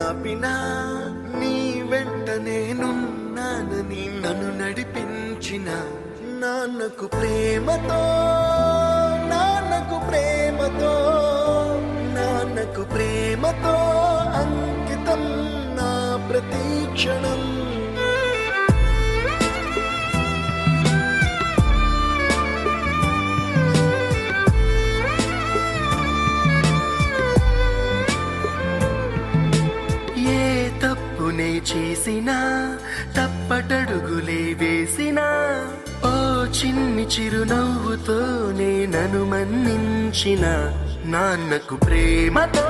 ఆపినా నీ వెంట నేనున్నానని నన్ను నడిపించిన నాన్నకు ప్రేమతో నాన్నకు ప్రేమతో నాన్నకు ప్రేమతో అంకితం నా ప్రతి క్షణం. తప్పునే చేసినా తప్పటడుగులే వేసినా ఓ చిన్ని చిరునవ్వుతో నన్ను మన్నించిన నాన్నకు ప్రేమతో